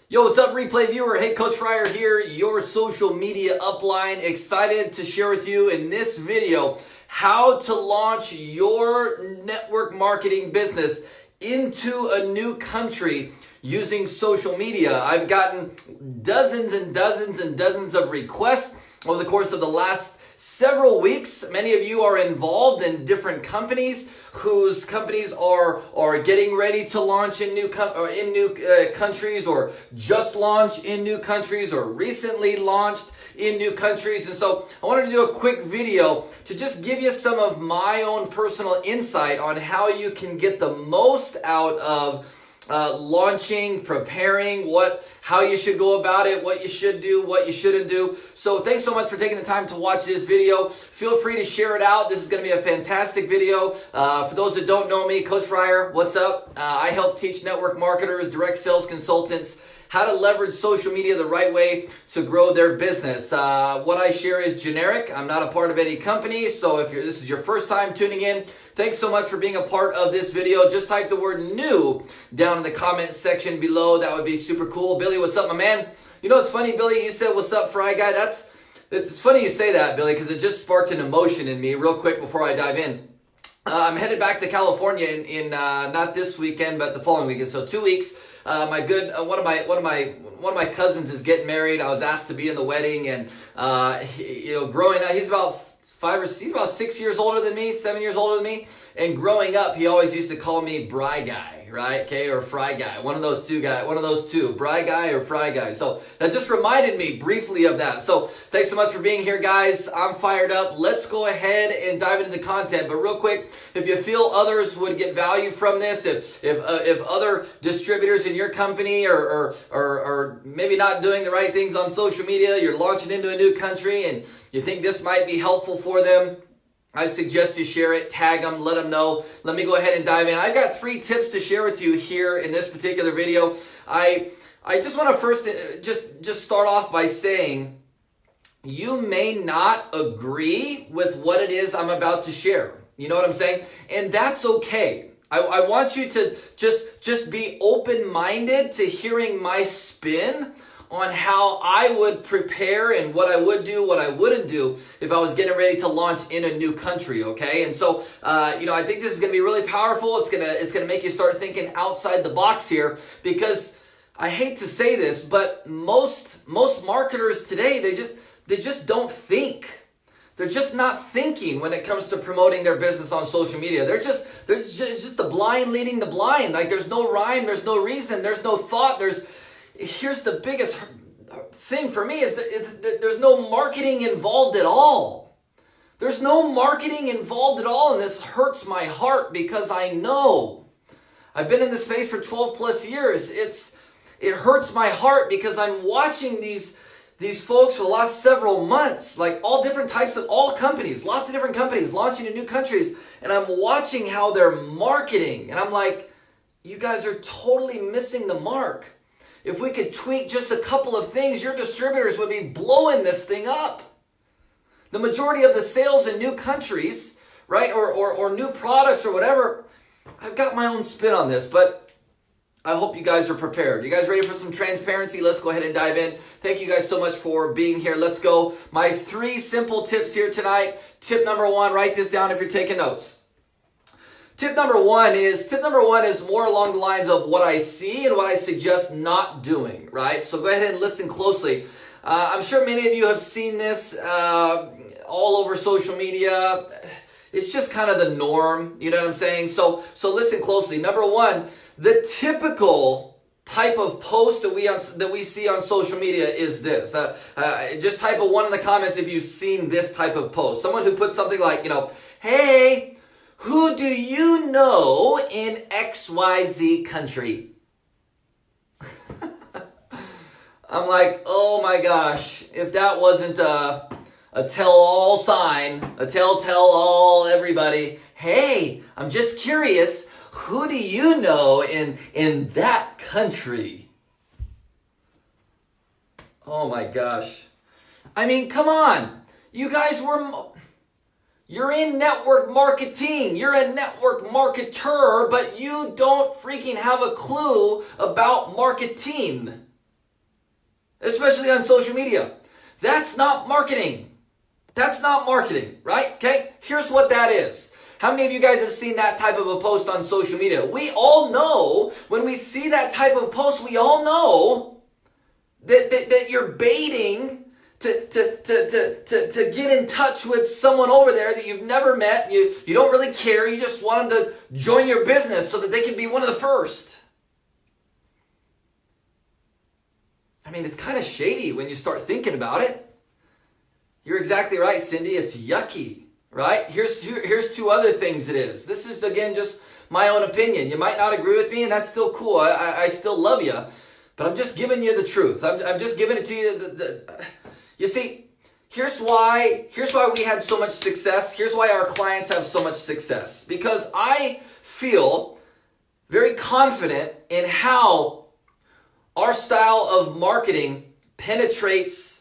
Yo, what's up, replay viewer? Hey, Coach Fryer here, your social media upline. Excited to share with you in this video how to launch your network marketing business into a new country using social media. I've gotten dozens and dozens and dozens of requests over the course of the last several weeks. Many of you are involved in different companies whose companies are getting ready to launch in new countries, or just launched in new countries, or recently launched in new countries. And so I wanted to do a quick video to just give you some of my own personal insight on how you can get the most out of launching, preparing, how you should go about it, what you should do, what you shouldn't do. So thanks so much for taking the time to watch this video. Feel free to share it out. This is going to be a fantastic video. For those that don't know me, Coach Fryer, what's up? I help teach network marketers, direct sales consultants, how to leverage social media the right way to grow their business. What I share is generic. I'm not a part of any company, so if this is your first time tuning in, thanks so much for being a part of this video. Just type the word new down in the comment section below. That would be super cool. Billy, what's up, my man? You know, it's funny, Billy, you said, what's up, Fry Guy? It's funny you say that, Billy, because it just sparked an emotion in me real quick before I dive in. I'm headed back to California in not this weekend, but the following weekend, so 2 weeks. One of my cousins is getting married. I was asked to be in the wedding, and growing up, he's about 6 years older than me, 7 years older than me. And growing up, he always used to call me Bry Guy, right? Okay, or Fry Guy, one of those two, Bry Guy or Fry Guy. So that just reminded me briefly of that. So thanks so much for being here, guys. I'm fired up. Let's go ahead and dive into the content. But real quick, if you feel others would get value from this, if other distributors in your company are maybe not doing the right things on social media, you're launching into a new country and you think this might be helpful for them, I suggest you share it, tag them, let them know. Let me go ahead and dive in. I've got 3 tips to share with you here in this particular video. I just want to first just start off by saying you may not agree with what it is I'm about to share. You know what I'm saying? And that's okay. I want you to just be open-minded to hearing my spin on how I would prepare and what I would do, what I wouldn't do if I was getting ready to launch in a new country, okay? And so, I think this is going to be really powerful. It's gonna make you start thinking outside the box here, because I hate to say this, but most marketers today, they just don't think. They're just not thinking when it comes to promoting their business on social media. There's just the blind leading the blind. Like, there's no rhyme, there's no reason, there's no thought. Here's the biggest thing for me is that there's no marketing involved at all. There's no marketing involved at all, and this hurts my heart because I know. I've been in this space for 12 plus years. It hurts my heart because I'm watching these folks for the last several months, like all companies, lots of different companies launching in new countries, and I'm watching how they're marketing, and I'm like, you guys are totally missing the mark. If we could tweak just a couple of things, your distributors would be blowing this thing up. The majority of the sales in new countries, right, or new products or whatever, I've got my own spin on this, but I hope you guys are prepared. You guys ready for some transparency? Let's go ahead and dive in. Thank you guys so much for being here. Let's go. My 3 simple tips here tonight. Tip number 1, write this down if you're taking notes. Tip number one is more along the lines of what I see and what I suggest not doing, right? So go ahead and listen closely. I'm sure many of you have seen this all over social media. It's just kind of the norm, you know what I'm saying? So listen closely. Number 1, the typical type of post that we see on social media is this. Just type a 1 in the comments if you've seen this type of post. Someone who puts something like, hey, who do you know in XYZ country? I'm like, oh my gosh, if that wasn't a tell-all sign, a tell everybody, hey, I'm just curious, who do you know in that country? Oh my gosh. I mean, come on. You guys you're in network marketing. You're a network marketer, but you don't freaking have a clue about marketing. especially on social media. That's not marketing. That's not marketing, right? Okay, here's what that is. How many of you guys have seen that type of a post on social media? We all know, when we see that type of post, we all know that you're baiting to get in touch with someone over there that you've never met. You don't really care. You just want them to join your business so that they can be one of the first. I mean, it's kind of shady when you start thinking about it. You're exactly right, Cindy. It's yucky, right? Here's two other things it is. This is, again, just my own opinion. You might not agree with me, and that's still cool. I still love you. But I'm just giving you the truth. I'm just giving it to you. You see, here's why we had so much success. Here's why our clients have so much success. Because I feel very confident in how our style of marketing penetrates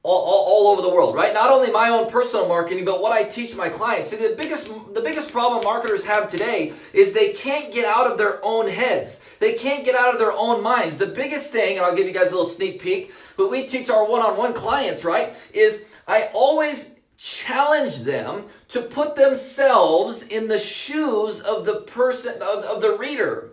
all over the world, right? Not only my own personal marketing, but what I teach my clients. See, the biggest problem marketers have today is they can't get out of their own heads. They can't get out of their own minds. The biggest thing, and I'll give you guys a little sneak peek, what we teach our one-on-one clients, right, is I always challenge them to put themselves in the shoes of the person, of the reader,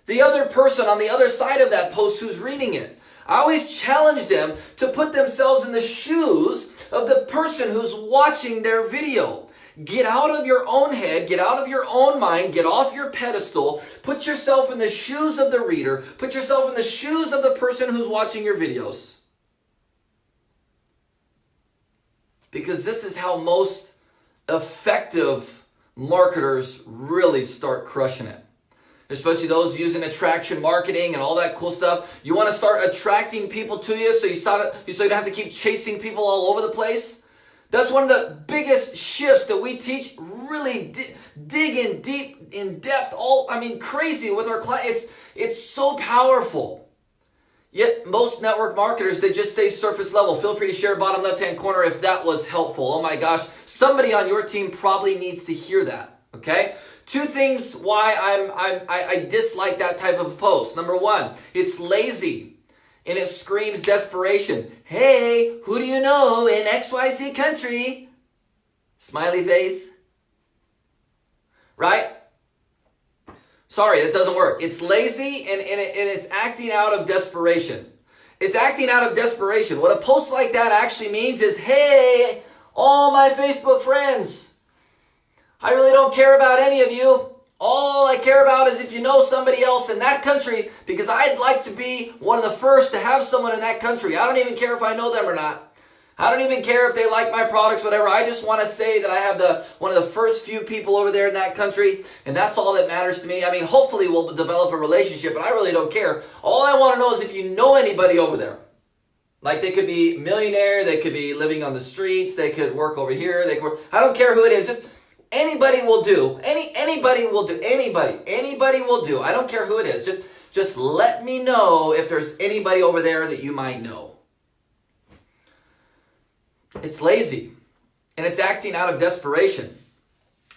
the other person on the other side of that post who's reading it. I always challenge them to put themselves in the shoes of the person who's watching their video. Get out of your own head, get out of your own mind, get off your pedestal, put yourself in the shoes of the reader, put yourself in the shoes of the person who's watching your videos. Because this is how most effective marketers really start crushing it. Especially those using attraction marketing and all that cool stuff. You want to start attracting people to you so you don't have to keep chasing people all over the place. That's one of the biggest shifts that we teach. Really dig in deep, in depth, crazy with our clients. It's so powerful. Yet most network marketers, they just stay surface level. Feel free to share bottom left-hand corner if that was helpful. Oh my gosh, somebody on your team probably needs to hear that. Okay. Two things why I dislike that type of post. Number one, it's lazy and it screams desperation. Hey, who do you know in XYZ country? Smiley face. Right? Sorry, that doesn't work. It's lazy and it's acting out of desperation. It's acting out of desperation. What a post like that actually means is, hey, all my Facebook friends, I really don't care about any of you. All I care about is if you know somebody else in that country, because I'd like to be one of the first to have someone in that country. I don't even care if I know them or not. I don't even care if they like my products, whatever. I just want to say that I have one of the first few people over there in that country, and that's all that matters to me. I mean, hopefully we'll develop a relationship, but I really don't care. All I want to know is if you know anybody over there. Like, they could be a millionaire, they could be living on the streets, they could work over here, I don't care who it is. Just anybody will do. Anybody will do. Anybody will do. I don't care who it is. Just let me know if there's anybody over there that you might know. It's lazy. And it's acting out of desperation.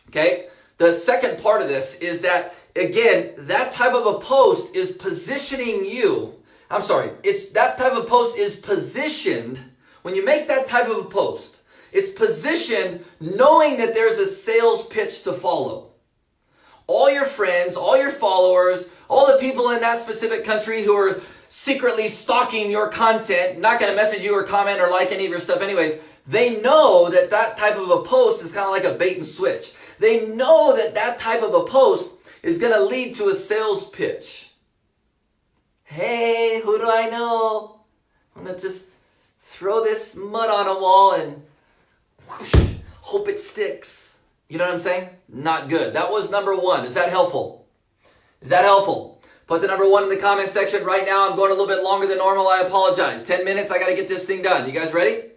Okay? The second part of this is that, again, that type of a post is positioning you. That type of post is positioned. When you make that type of a post, it's positioned knowing that there's a sales pitch to follow. All your friends, all your followers, all the people in that specific country who are secretly stalking your content, not going to message you or comment or like any of your stuff anyways, they know that that type of a post is kind of like a bait and switch. They know that that type of a post is going to lead to a sales pitch. Hey, who do I know? I'm going to just throw this mud on a wall and whoosh, hope it sticks. You know what I'm saying? Not good. That was number one. Is that helpful? Is that helpful? Put the number one in the comment section right now. I'm going a little bit longer than normal. I apologize. 10 minutes. I got to get this thing done. You guys ready?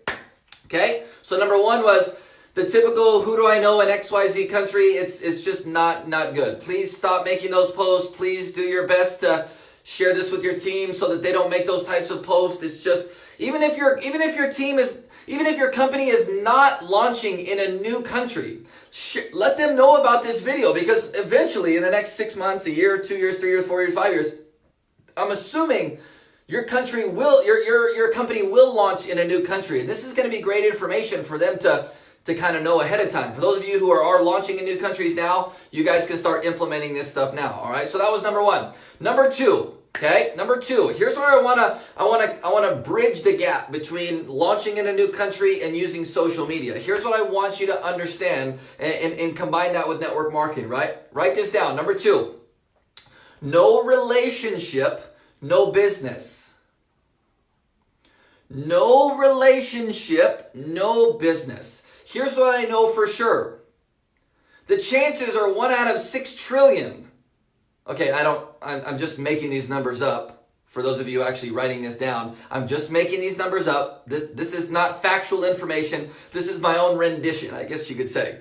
Okay. So number one was the typical who do I know in XYZ country. It's just not good. Please stop making those posts. Please do your best to share this with your team so that they don't make those types of posts. It's just, even if your company is not launching in a new country, let them know about this video, because eventually in the next 6 months, a year, 2 years, 3 years, 4 years, 5 years, I'm assuming your company will launch in a new country. And this is going to be great information for them to kind of know ahead of time. For those of you who are launching in new countries now, you guys can start implementing this stuff now. All right. So that was number one. Number two. Okay. Number two. Here's where I want to bridge the gap between launching in a new country and using social media. Here's what I want you to understand and combine that with network marketing. Right. Write this down. Number two. No relationship, no business. No relationship, no business. Here's what I know for sure. The chances are 1 out of 6 trillion. Okay, I'm just making these numbers up. For those of you actually writing this down, I'm just making these numbers up. This is not factual information. This is my own rendition, I guess you could say.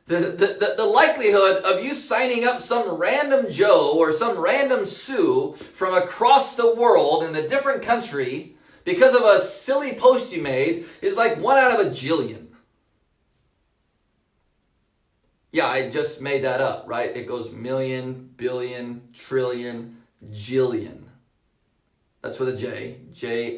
The likelihood of you signing up some random Joe or some random Sue from across the world in a different country because of a silly post you made is like 1 out of a jillion. Yeah, I just made that up, right? It goes million, billion, trillion, jillion. That's with a J. Jillion.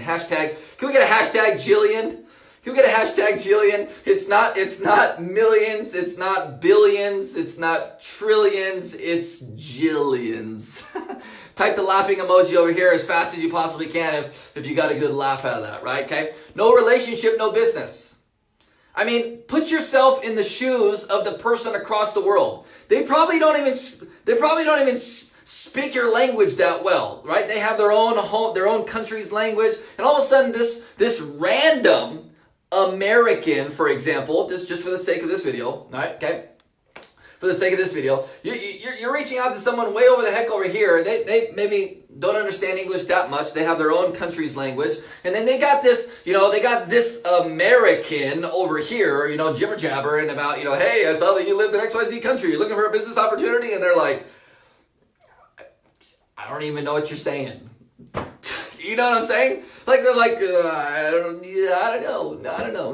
Hashtag. Can we get a hashtag jillion? Can we get a hashtag jillion? It's not millions, it's not billions, it's not trillions, it's jillions. Type the laughing emoji over here as fast as you possibly can if you got a good laugh out of that, right? Okay? No relationship, no business. I mean, put yourself in the shoes of the person across the world. They probably don't even speak your language that well, right? They have their own country's language, and all of a sudden this random American, for example, just for the sake of this video, all right, okay? For the sake of this video, you're reaching out to someone way over the heck over here. They maybe don't understand English that much. They have their own country's language. And then they got this American over here, jibber jabbering about, hey, I saw that you lived in XYZ country. You're looking for a business opportunity? And they're like, I don't even know what you're saying. You know what I'm saying? Like they're like, I don't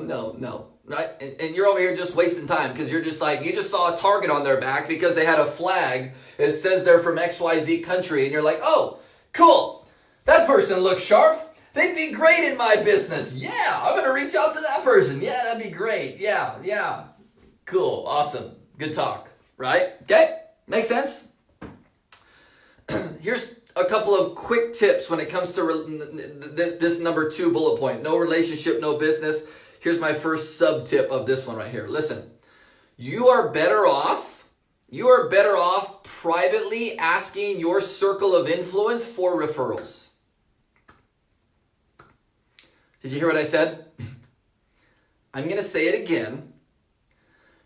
know, no, right? And you're over here just wasting time because you're just like, you just saw a target on their back because they had a flag that says they're from XYZ country, and you're like, oh, cool, that person looks sharp. They'd be great in my business. Yeah, I'm gonna reach out to that person. Yeah, that'd be great. Yeah, cool, awesome, good talk, right? Okay, makes sense. Here's a couple of quick tips when it comes to this number 2 bullet point. No relationship, no business. Here's my first sub tip of this one right here. Listen, you are better off privately asking your circle of influence for referrals. Did you hear what I said? I'm going to say it again.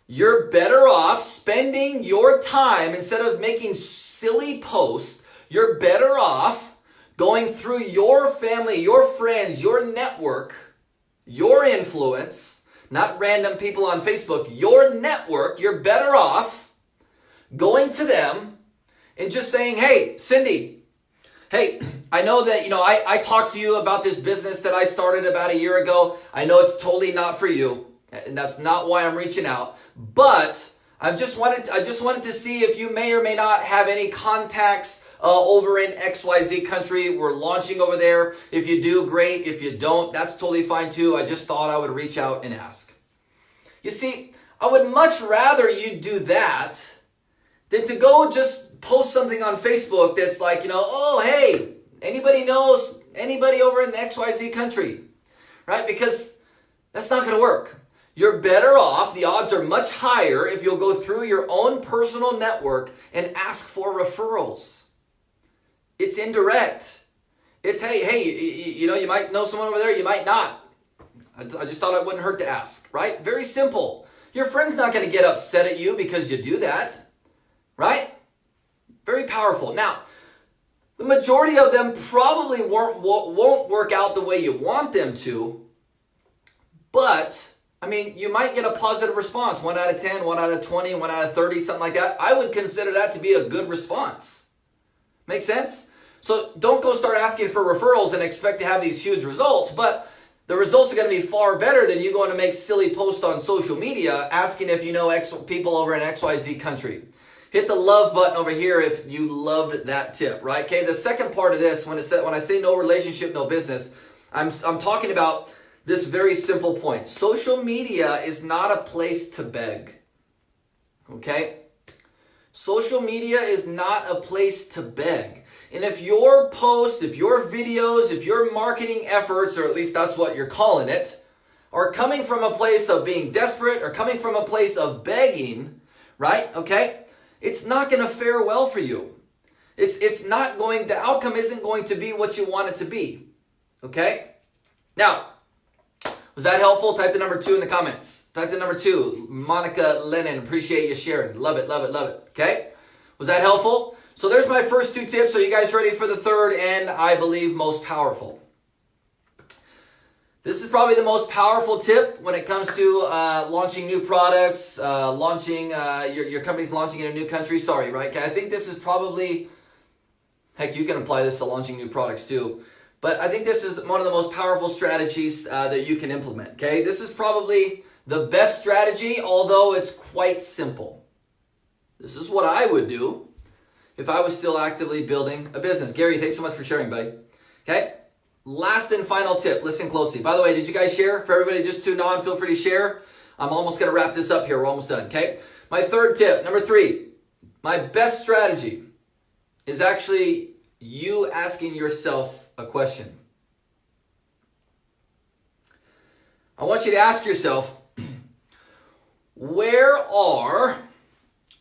You're better off spending your time, instead of making silly posts, you're better off going through your family, your friends, your network, your influence, not random people on Facebook, your network. You're better off going to them and just saying, hey, Cindy, hey, I know that, I talked to you about this business that I started about a year ago. I know it's totally not for you, and that's not why I'm reaching out, but I just wanted to see if you may or may not have any contacts over in XYZ country. We're launching over there. If you do, great. If you don't, that's totally fine too. I just thought I would reach out and ask. You see, I would much rather you do that than to go just post something on Facebook that's like, oh, hey, anybody knows anybody over in the XYZ country, right? Because that's not going to work. You're better off, the odds are much higher if you'll go through your own personal network and ask for referrals. It's indirect. It's, hey, you might know someone over there, you might not. I just thought it wouldn't hurt to ask, right? Very simple. Your friend's not going to get upset at you because you do that, right? Very powerful. Now, the majority of them probably won't work out the way you want them to, but you might get a positive response. 1 out of 10, 1 out of 20, 1 out of 30, something like that. I would consider that to be a good response. Make sense? So don't go start asking for referrals and expect to have these huge results, but the results are going to be far better than you going to make silly posts on social media asking if you know people over in XYZ country. Hit the love button over here if you loved that tip, right? Okay, the second part of this, when I say no relationship, no business, I'm talking about this very simple point. Social media is not a place to beg, okay? Social media is not a place to beg. And if your post, if your videos, if your marketing efforts, or at least that's what you're calling it, are coming from a place of being desperate or coming from a place of begging, right? Okay? It's not going to fare well for you. It's not going, the outcome isn't going to be what you want it to be. Okay? Now, was that helpful? Type the number 2 in the comments. Type the number 2. Monica Lennon, appreciate you sharing. Love it, love it, love it. Okay? Was that helpful? So there's my first 2 tips. Are you guys ready for the third and I believe most powerful? This is probably the most powerful tip when it comes to launching new products, launching, your company's launching in a new country. Sorry, right? Okay, I think this is probably, heck, you can apply this to launching new products too. But I think this is one of the most powerful strategies that you can implement, okay? This is probably the best strategy, although it's quite simple. This is what I would do if I was still actively building a business. Gary, thanks so much for sharing, buddy. Okay? Last and final tip. Listen closely. By the way, did you guys share? For everybody just tuned on, feel free to share. I'm almost going to wrap this up here. We're almost done, okay? My third tip, number 3. My best strategy is actually you asking yourself a question. I want you to ask yourself, where are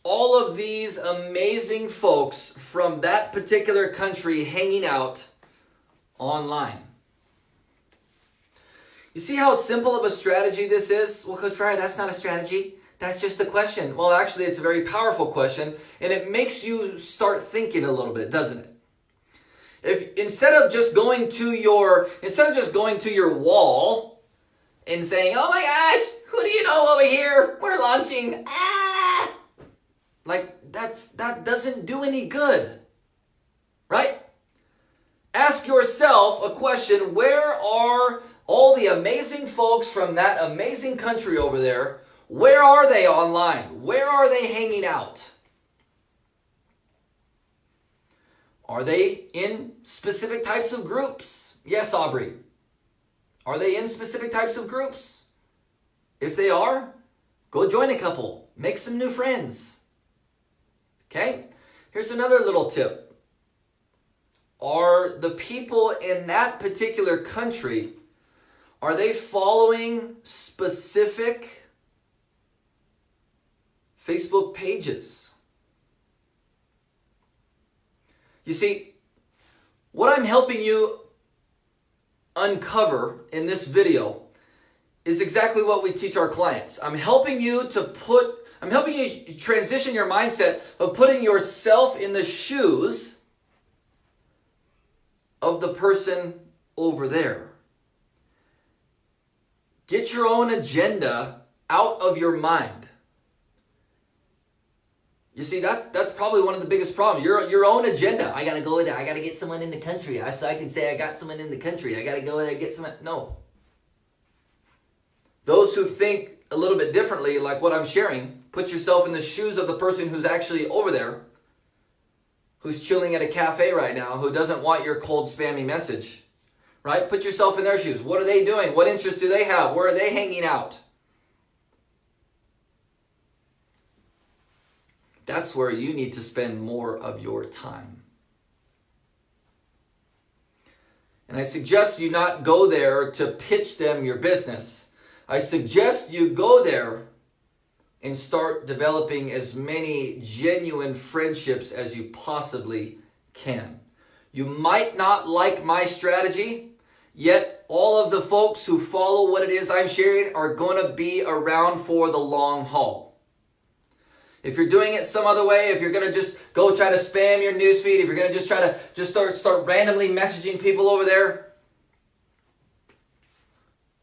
all of these amazing folks from that particular country hanging out online? You see how simple of a strategy this is? Well, Coach Fryer, that's not a strategy. That's just a question. Well, actually, it's a very powerful question, and it makes you start thinking a little bit, doesn't it? If instead of just going to your wall and saying, "Oh my gosh, who do you know over here? We're launching." Like that doesn't do any good. Right? Ask yourself a question, where are all the amazing folks from that amazing country over there? Where are they online? Where are they hanging out? Are they in specific types of groups? Yes, Aubrey. Are they in specific types of groups? If they are, go join a couple. Make some new friends. Okay? Here's another little tip. Are the people in that particular country, are they following specific Facebook pages? You see, what I'm helping you uncover in this video is exactly what we teach our clients. I'm helping you transition your mindset of putting yourself in the shoes of the person over there. Get your own agenda out of your mind. You see, that's probably one of the biggest problems. Your own agenda. I got to go there. I got to get someone in the country. So I can say I got someone in the country. I got to go there and get someone. No. Those who think a little bit differently, like what I'm sharing, put yourself in the shoes of the person who's actually over there, who's chilling at a cafe right now, who doesn't want your cold, spammy message. Right? Put yourself in their shoes. What are they doing? What interests do they have? Where are they hanging out? That's where you need to spend more of your time. And I suggest you not go there to pitch them your business. I suggest you go there and start developing as many genuine friendships as you possibly can. You might not like my strategy, yet all of the folks who follow what it is I'm sharing are going to be around for the long haul. If you're doing it some other way, if you're going to just go try to spam your newsfeed, if you're going to just try to start randomly messaging people over there,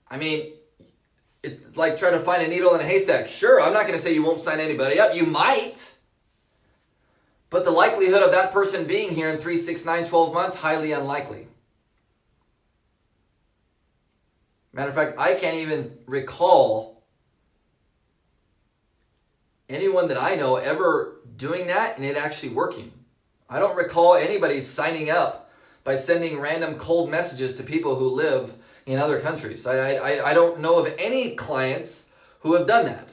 I mean, it's like trying to find a needle in a haystack. Sure, I'm not going to say you won't sign anybody up. You might. But the likelihood of that person being here in 3, 6, 9, 12 months, highly unlikely. Matter of fact, I can't even recall anyone that I know ever doing that and it actually working. I don't recall anybody signing up by sending random cold messages to people who live in other countries. I don't know of any clients who have done that.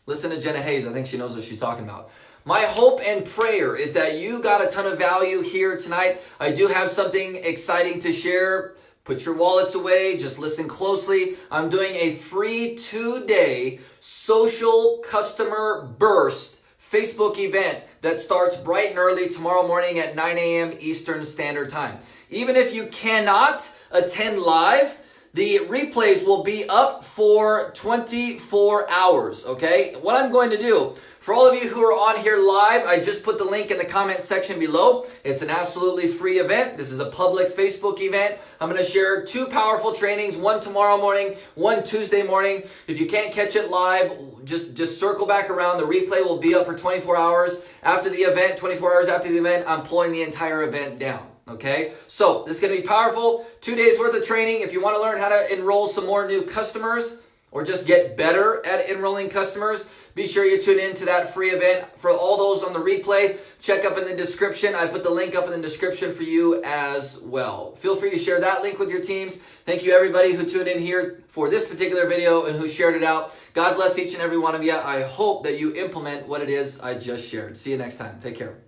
Listen to Jenna Hayes. I think she knows what she's talking about. My hope and prayer is that you got a ton of value here tonight. I do have something exciting to share. Put your wallets away. Just listen closely. I'm doing a free 2-day social customer burst Facebook event that starts bright and early tomorrow morning at 9 a.m. Eastern Standard Time. Even if you cannot attend live, the replays will be up for 24 hours, okay? What I'm going to do, for all of you who are on here live, I just put the link in the comment section below. It's an absolutely free event. This is a public Facebook event. I'm going to share 2 powerful trainings, one tomorrow morning, one Tuesday morning. If you can't catch it live, just circle back around. The replay will be up for 24 hours after the event. 24 hours after the event, I'm pulling the entire event down. Okay, so this is going to be powerful. 2 days worth of training. If you want to learn how to enroll some more new customers or just get better at enrolling customers, be sure you tune in to that free event. For all those on the replay, check up in the description. I put the link up in the description for you as well. Feel free to share that link with your teams. Thank you everybody who tuned in here for this particular video and who shared it out. God bless each and every one of you. I hope that you implement what it is I just shared. See you next time. Take care.